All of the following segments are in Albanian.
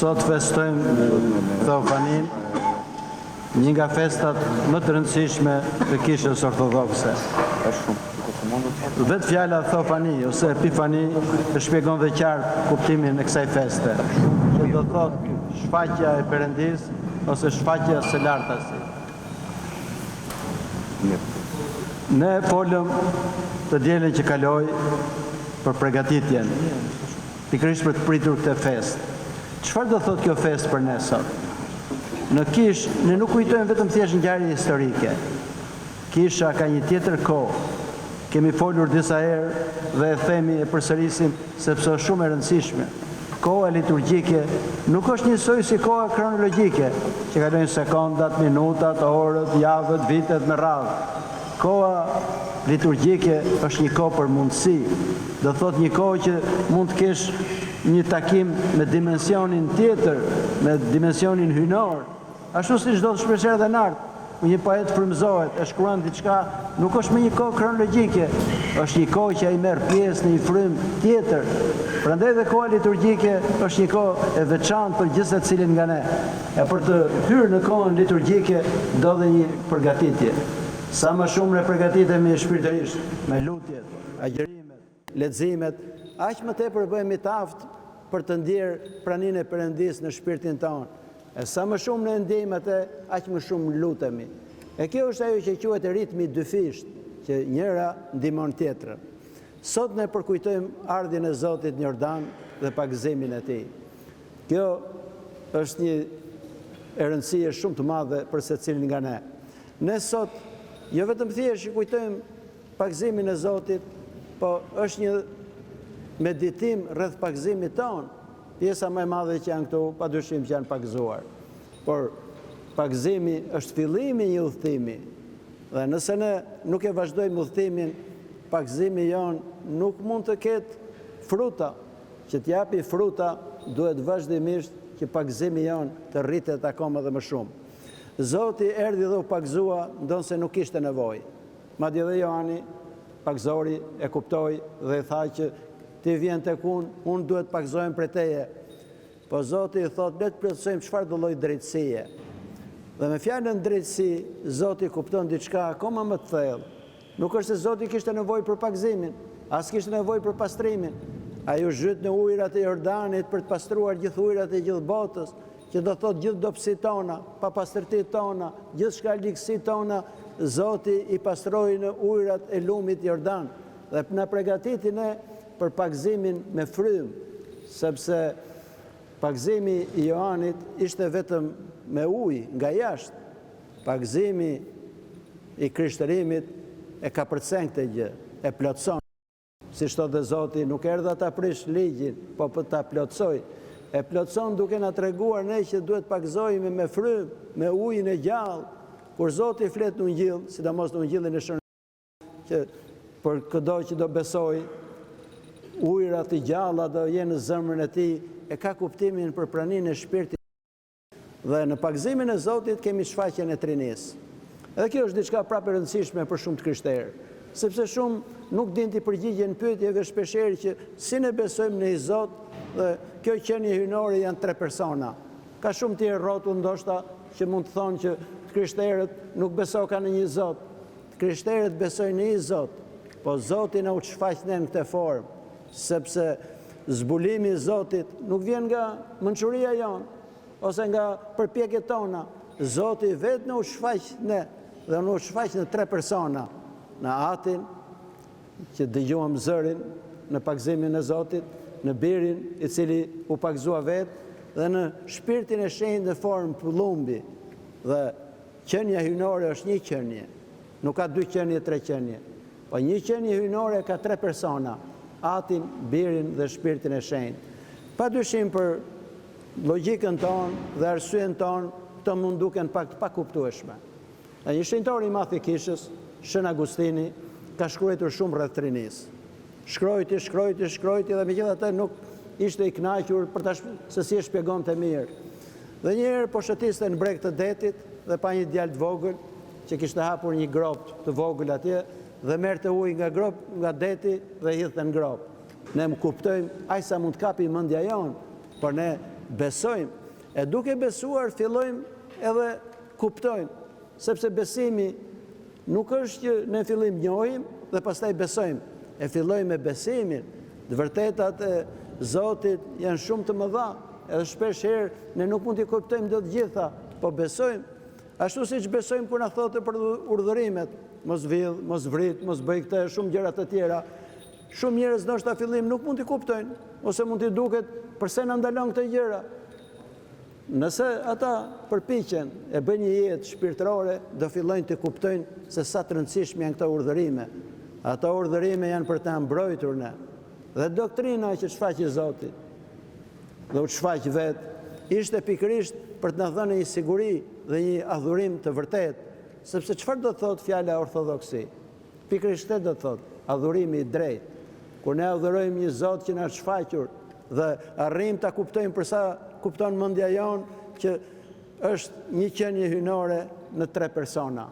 Sot festojmë Theofanin, një nga festat më të rëndësishme të kishës ortodokse. Vetë fjala Theofani ose Epifani e shpjegon dhe qartë kuptimin e kësaj feste, që do thotë shfaqja e Perëndis ose shfaqja së lartasit. Ne folëm të dielën që kaloi për përgatitjen, pikërisht për të pritur këtë festë. Çfarë do thotë kjo festë për ne sot? Në Kish, ne nuk kujtojmë vetëm thjesht ngjarje historike. Kisha ka një tjetër kohë. Kemi folur disa herë dhe e themi e përsërisim sepse është shumë e rëndësishme. Koha liturgjike nuk është njësoj si koha kronologjike, që kalojnë sekondat, minutat, orët, javët, vitet me radhë. Koha liturgjike është një kohë për mundësi. Do thotë një kohë që mund të kesh një takim me dimensionin tjetër, me dimensionin hynor. Ashtu si çdo të shpeshherë dhe nartë, një poet frymëzohet, e shkruan diçka, nuk është me një kohë kronologjike, është një kohë që ai merr pjesë në një frymë tjetër. Prandaj dhe koha liturgjike është një kohë e veçantë për gjithë secilin nga ne. E për të hyrë në kohën liturgjike do dhe një përgatitje. Sa më shumë ne përgatitemi shpirtërisht me lutjet, agjërimet, leximet, aq më tepër bëhemi të aftë për të ndjerë praninë e Perëndis në shpirtin tonë. E sa më shumë ne ndjejmë atë, aq më shumë lutemi. E kjo është ajo që quhet ritmi dyfisht, që njëra ndihmon tjetrën. Sot ne përkujtojmë ardhjen e Zotit në Jordan dhe pagëzimin e tij. Kjo është një e rëndësie shumë të madhe për secilin nga ne. Ne sot jo vetëm thjesht që kujtojmë pagëzimin e Zotit, po është një meditim rreth pagëzimit tonë. Pjesa më e madhe që janë këtu, padyshim që janë pagëzuar. Por pagëzimi është fillimi i një udhëtimi. Dhe nëse ne nuk e vazhdojmë udhëtimin, pagëzimi jonë nuk mund të ketë fruta. Që t'japi fruta, duhet vazhdimisht që pagëzimi jonë të rritet akoma dhe më shumë. Zoti erdhi dhe u pagëzua, ndonse nuk kishte nevojë. Madje dhe Johani, pagëzori, e kuptoi dhe i tha që ti vjen tek unë duhet pagëzohem për teje. Po Zoti i thotë, le të plotësojmë çfarë do lloj drejtësie. Dhe me fjalën drejtësi, Zoti kupton diçka akoma më të thellë. Nuk është se Zoti kishte nevojë për pagëzimin, as kishte nevojë për pastrimin. Ai u zhyt në ujërat e Jordanit për të pastruar gjithë ujërat e gjithë botës, që do thotë gjithë dobësitë tona, papastërtitë tona, gjithçka ligësitë tona, Zoti i pastroi në ujërat e lumit Jordan dhe na përgatiti ne për pagëzimin me frymë, sepse pagëzimi i Johanit ishte vetëm me ujë nga jashtë. Pagëzimi i krishtërimit e ka përcen këtë gjë, e plotson. Si thotë dhe Zoti, nuk erdha ta prish ligjin, po për ta plotësoj. E plotson duke na treguar ne që duhet pagëzojmë me frymë, me ujin e gjallë. Kur Zoti flet në Ungjil, sidomos në Ungjillin e Shëndetit, që për çdo që do besoj, ujërat e gjalla do jenë në zemrën e tij, e ka kuptimin për praninë e shpirtit. Dhe në pagëzimin e Zotit kemi shfaqjen e Trinisë. Edhe kjo është diçka prapë e rëndësishme për shumë të krishterë, sepse shumë nuk din të përgjigjen pyetjeve shpeshherë që si ne besojmë në një Zot dhe kjo qenie hyjnore janë 3 persona. Ka shumë tjerë rrotull ndoshta që mund të thonë që krishterët nuk besojnë në një Zot. Krishterët besojnë në një Zot, po Zoti na u shfaq ne në këtë formë, sepse zbulimi i Zotit nuk vjen nga mençuria jonë, ose nga përpjekjet tona. Zoti vetë në u shfaq ne, dhe në u shfaq në 3 persona. Në Atin, që dëgjuam zërin në pagëzimin e Zotit, në Birin, i cili u pagëzua vetë, dhe në Shpirtin e Shenjtë në formë pëllumbi. Dhe qenia hyjnore është një qenie. Nuk ka 2 qenie, 3 qenie. Po një qenie hyjnore ka 3 persona. Atin, Birin dhe Shpirtin e Shenjtë. Padyshim për logjikën tonë dhe arsyen tonë, të mund duken pak të pakuptueshme. Dhe një shenjtar i madh i Kishës, Shën Agustini, ka shkruar shumë rreth Trinisë. Shkrojti dhe megjithatë nuk ishte i kënaqur për se si e shpjegonte mirë. Dhe një herë po shëtiste në breg të detit dhe pa një djalë të vogël që kishte hapur një grop të vogël atje dhe merrte ujë nga grop, nga deti dhe hidhte në grop. Ne më kuptojmë aq sa mund të kapi mendja jonë, por ne besojmë, e duke besuar fillojmë edhe kuptojmë, sepse besimi nuk është që ne fillim njohim dhe pastaj besojmë, e fillojmë me besimin. Të vërtetat e Zotit janë shumë të mëdha, edhe shpesh herë ne nuk mund t'i kuptojmë dot gjitha, po besojmë. Ashtu siç besojmë kur na thotë për urdhërimet, mos vidh, mos vrit, mos bëj këtë, shumë gjëra të tjera. Shumë njerëz ndoshta fillim nuk mund t'i kuptojnë, ose mund t'i duket pse na ndalon këto gjëra. Nëse ata përpiqen e bëjnë një jetë shpirtërore, do fillojnë të kuptojnë se sa të rëndësishme janë këto urdhërime. Ato urdhërime janë për ta mbrojtur ne. Dhe doktrina që shfaqi Zoti dhe u shfaq vetë, ishte pikërisht për të na dhënë një siguri dhe një adhurim të vërtetë, sepse çfarë do të thotë fjala ortodoksi? Pikërisht këtë do të thotë, adhurimi i drejtë. Kur ne adhurojmë një Zot që na ka shfaqur dhe arrijmë ta kuptojmë për sa kupton mendja jonë që është një qenie hynore në 3 persona.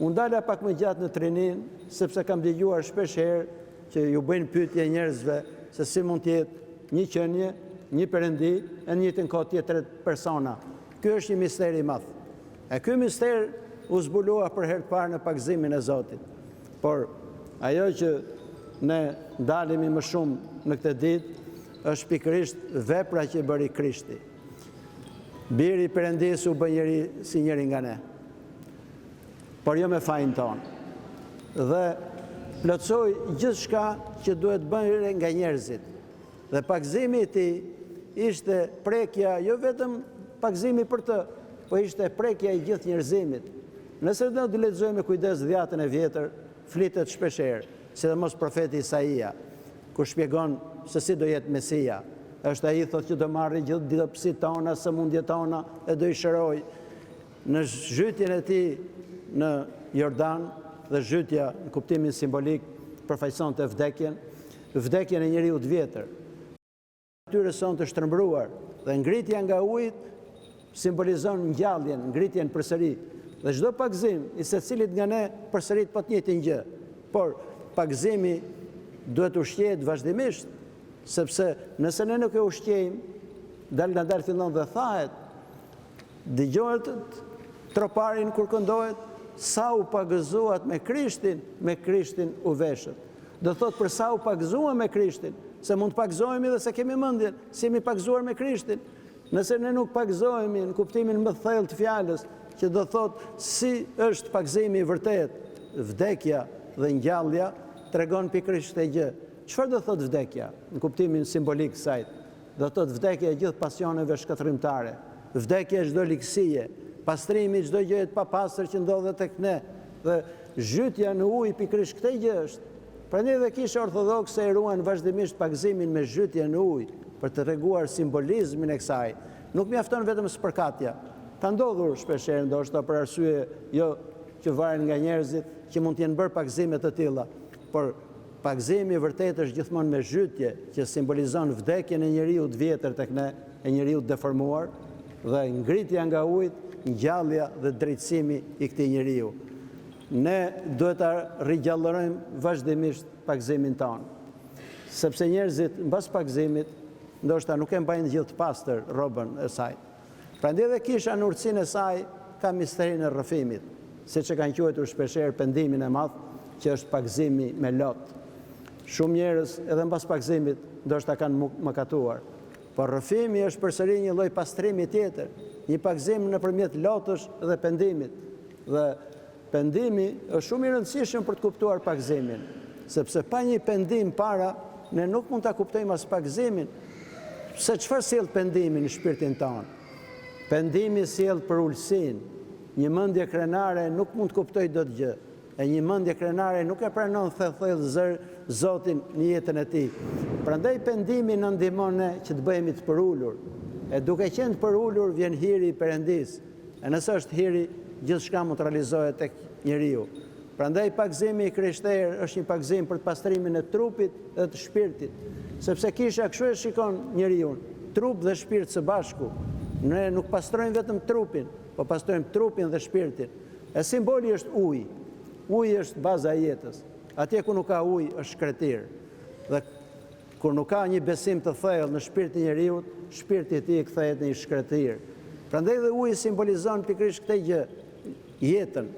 Unë dala pak më gjatë në trinin, sepse kam dëgjuar shpesh herë që ju bëjnë pyetje njerëzve se si mund të jetë një qenie, një perëndi, e në njëjtën kohë tjetër persona. Ky është një mister i madh. E ky mister u zbulua për herë të parë në pagëzimin e Zotit. Por ajo që ne dalemi më shumë në këtë ditë është pikërisht vepra që bëri Krishti. Biri i Perëndisë u bë njeri si njëri nga ne, por jo me fajin tonë. Dhe plotësoi gjithçka që duhet bërë nga njerëzit. Dhe pagëzimi i tij ishte prekja, jo vetëm pagëzimi për të, po ishte prekja i gjithë njerëzimit. Nëse do të lexojmë me kujdes Dhjetën e Vjetër, flitet shpeshherë, sidomos profeti Isaia, ku shpjegon se si do jetë Mesia. Është ai thotë që do marrë gjithë ditëpsit tona, sëmundjet tona e do i shëroj. Në zhytjen e tij në Jordan, dhe zhytja në kuptimin simbolik përfaqësonte vdekjen e njeriu të vjetër. Natyrës sonë të shtrembruar dhe ngritja nga ujit simbolizon ngjalljen, ngritjen përsëri. Dhe çdo pagëzim i secilit nga ne përsërit po të njëjtin gjë. Por pagëzimi duhet ushqehet vazhdimisht, sepse nëse ne nuk e ushqejmë, dal nga dal fillon dhe thahet. Dëgjohet troparin kur këndohet, sa u pagëzuat me Krishtin u veshët. Do thot për sa u pagëzuam me Krishtin, se mund të pagëzohemi dhe se kemi mendjen, si jemi pagëzuar me Krishtin. Nëse ne nuk pagëzohemi në kuptimin më thellë të fjalës, që do thot si është pagëzimi i vërtet, vdekja dhe ngjallja, tregon pikërisht këtë gjë. Çfarë do thot vdekja në kuptimin simbolik të saj? Do thot vdekja e gjithë pasioneve shkatërrimtare, vdekja e çdo likësie, pastrimi çdo gjë e papastër që ndodhet tek ne, dhe zhytja në ujë pikërisht këtë gjë është. Prandaj dhe Kisha Ortodokse e ruan vazhdimisht pagëzimin me zhytje në ujë për të treguar simbolizmin e kësaj. Nuk mjafton vetëm spërkatja. Ka ndodhur shpeshherë ndoshta për arsye jo që varen nga njerëzit që mund të jenë bërë pagëzime të tilla, por pagëzimi i vërtetë është gjithmonë me zhytje që simbolizon vdekjen e njeriu të vjetër tek ne, e njeriu të deformuar, dhe ngritja nga ujit, ngjallja dhe drejtësimi i këtij njeriu. Ne duhet ta rigjallërojmë vazhdimisht pagëzimin tonë, sepse njerëzit mbas pagëzimit ndoshta nuk e mbajnë gjithë të pastër rrobën e saj. Prandaj dhe Kisha në urtësinë e saj ka misterin e rrëfimit, siç e kanë quajtur shpeshherë pendimin e madh, që është pagëzimi me lot. Shumë njerëz edhe mbas pagëzimit ndoshta kanë mëkatuar, por rrëfimi është përsëri një lloj pastrimi tjetër, një pagëzim nëpërmjet lotësh dhe pendimit. Dhe pendimi është shumë i rëndësishëm për të kuptuar pagëzimin, sepse pa një pendim para, ne nuk mund ta kuptojmë as pagëzimin. Se çfarë sjell pendimi në shpirtin tonë? Pendimi sjell për ulësinë. Një mendje krenare nuk mund të kuptojë dot gjë. E një mendje krenare nuk e pranon thellë Zotin në jetën e tij. Prandaj pendimi na ndihmon ne që të bëhemi të përulur. E duke qenë të përulur vjen hiri i Perëndisë. E nëse është hiri, gjithçka mund të realizohet tek njeriu. Prandaj pagëzimi i krishterë është një pagëzim për të pastrimin e trupit dhe të shpirtit, sepse Kisha kështu e shikon njeriu, trup dhe shpirt së bashku. Ne nuk pastrojmë vetëm trupin, po pastrojmë trupin dhe shpirtin. E simboli është uji. Uji është baza e jetës. Atje ku nuk ka ujë është shkretir. Dhe Kur nuk ka një besim të thellë në shpirtin e njeriu, shpirti i tij kthehet në një shkretir. Prandaj dhe uji simbolizon pikërisht këtë gjë, jetën.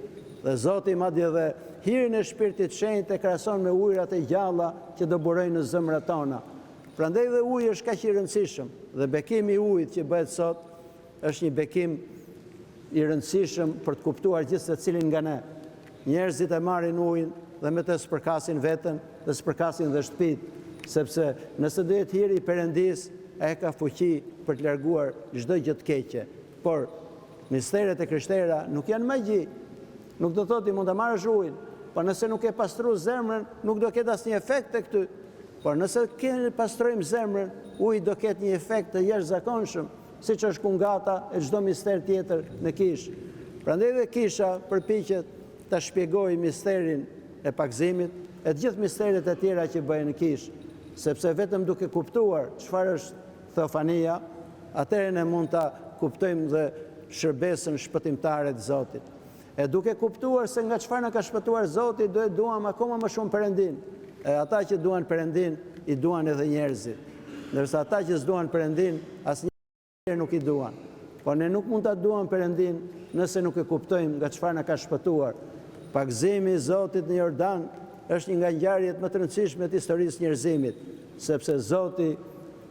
Dhe Zoti madje dhe hirin e Shpirtit të Shenjtë e krahason me ujërat e gjalla që do burojnë në zemrat tona. Prandaj dhe uji është kaq i rëndësishëm dhe bekimi i ujit që bëhet sot është një bekim i rëndësishëm për të kuptuar gjithë secilin nga ne. Njerëzit e marrin ujin dhe me të spërkasin veten dhe spërkasin dhe shtëpitë, sepse nëse do jetë hiri i Perëndis, ai ka fuqi për të larguar çdo gjë të keqe. Por misteret e krishterë nuk janë magji. Nuk do thotë mund ta marrësh ujin, por nëse nuk e pastruar zemrën, nuk do ketë asnjë efekt tek ty. Por nëse pastrojmë zemrën, uji do ketë një efekt të jashtëzakonshëm, siç është kungata e çdo mister tjetër në kish. Prandaj dhe kisha përpiqet ta shpjegojë misterin e pakëzimit e të gjithë misteret e tjera që bëhen në kish, sepse vetëm duke kuptuar çfarë është theofania, atëherë ne mund ta kuptojmë dhe shërbesën shpëtimtare të Zotit. E duke kuptuar se nga çfarë na ka shpëtuar Zoti, duam akoma më shumë Perëndin. E ata që duan Perëndin, i duan edhe njerëzit. Ndërsa ata që s'duan Perëndin, asnjëherë nuk i duan. Po ne nuk mund ta duam Perëndin nëse nuk e kuptojmë nga çfarë na ka shpëtuar. Pakëzimi i Zotit në Jordan është një nga ngjarjet më të rëndësishme të historisë njerëzimit, sepse Zoti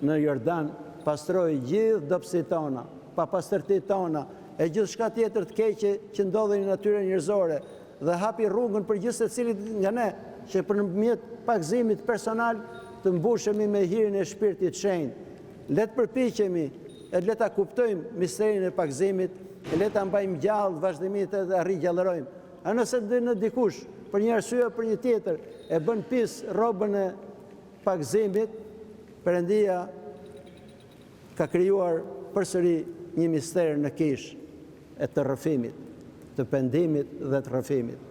në Jordan pastroi gjithë dobësitë tona, papastërtitë tona, e gjithçka tjetër të keqe që ndodhen në natyrën njerëzore dhe hapi rrugën për gjithë secilit nga ne që përmjet pakëzimit personal të mbushemi me hirin e Shpirtit të Shenjtë. Le të përpiqemi e le ta kuptojmë misterin e pakëzimit, e le ta mbajmë gjallë vazhdimisht dhe arrijallërojmë. A nëse në dikush për një arsye për një tjetër e bën pis rrobën e pakëzimit, Perëndia ka krijuar përsëri një mister në kish e të rrëfimit, të pendimit dhe të rrëfimit,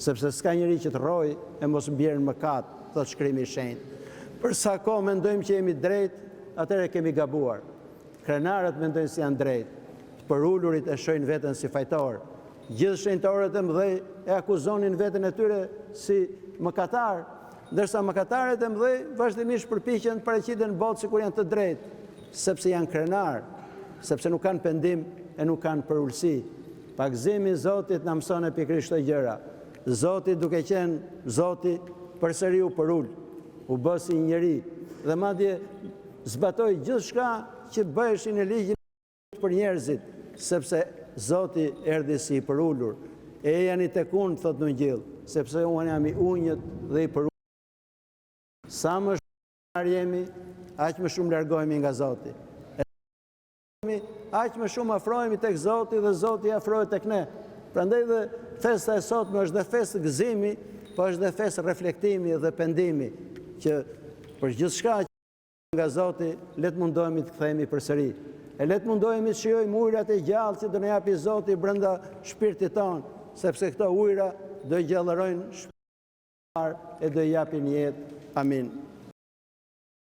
sepse s'ka njeri që të rrojë e mos mbjerë në mëkat, thot Shkrimi i Shenjtë. Për sa kohë mendojmë që jemi drejt, atëherë kemi gabuar. Krenarët mendojnë se janë drejt, të përulurit e shohin veten si fajtor. Gjithë shenjtorët e mëdhej e akuzonin veten e tyre si mëkatar, ndërsa mëkatarët e mëdhej vazhdimisht përpiqen të paraqiten në botë sikur janë të drejtë, sepse janë krenar, sepse nuk kanë pendim e nuk kanë përulësi. Pakëzimi i Zotit na mëson pikërisht këto gjëra. Zoti duke qenë Zoti përsëri u përul, u bë si një njeri dhe madje zbatoi gjithçka që bëheshin në ligjin për njerëzit, sepse Zoti erdhi si i përulur. E janë tek unë, thot në Injill, sepse unë jam i unjët dhe i përulur. Sa më shumë jemi, aq më shumë largohemi nga Zoti. Aq më shumë afrohemi tek Zoti dhe Zoti afrohet tek ne. Prandaj dhe festa e sotme është dhe festë gëzimi, po është dhe festë reflektimi dhe pendimi, që për gjithçka që nga Zoti le të mundohemi të kthehemi përsëri. E le të mundohemi të shijojmë ujërat e gjallë që do na japi Zoti brenda shpirtit ton, sepse këto ujëra do gjallërojnë shpirtin e do japin jetë. Amin.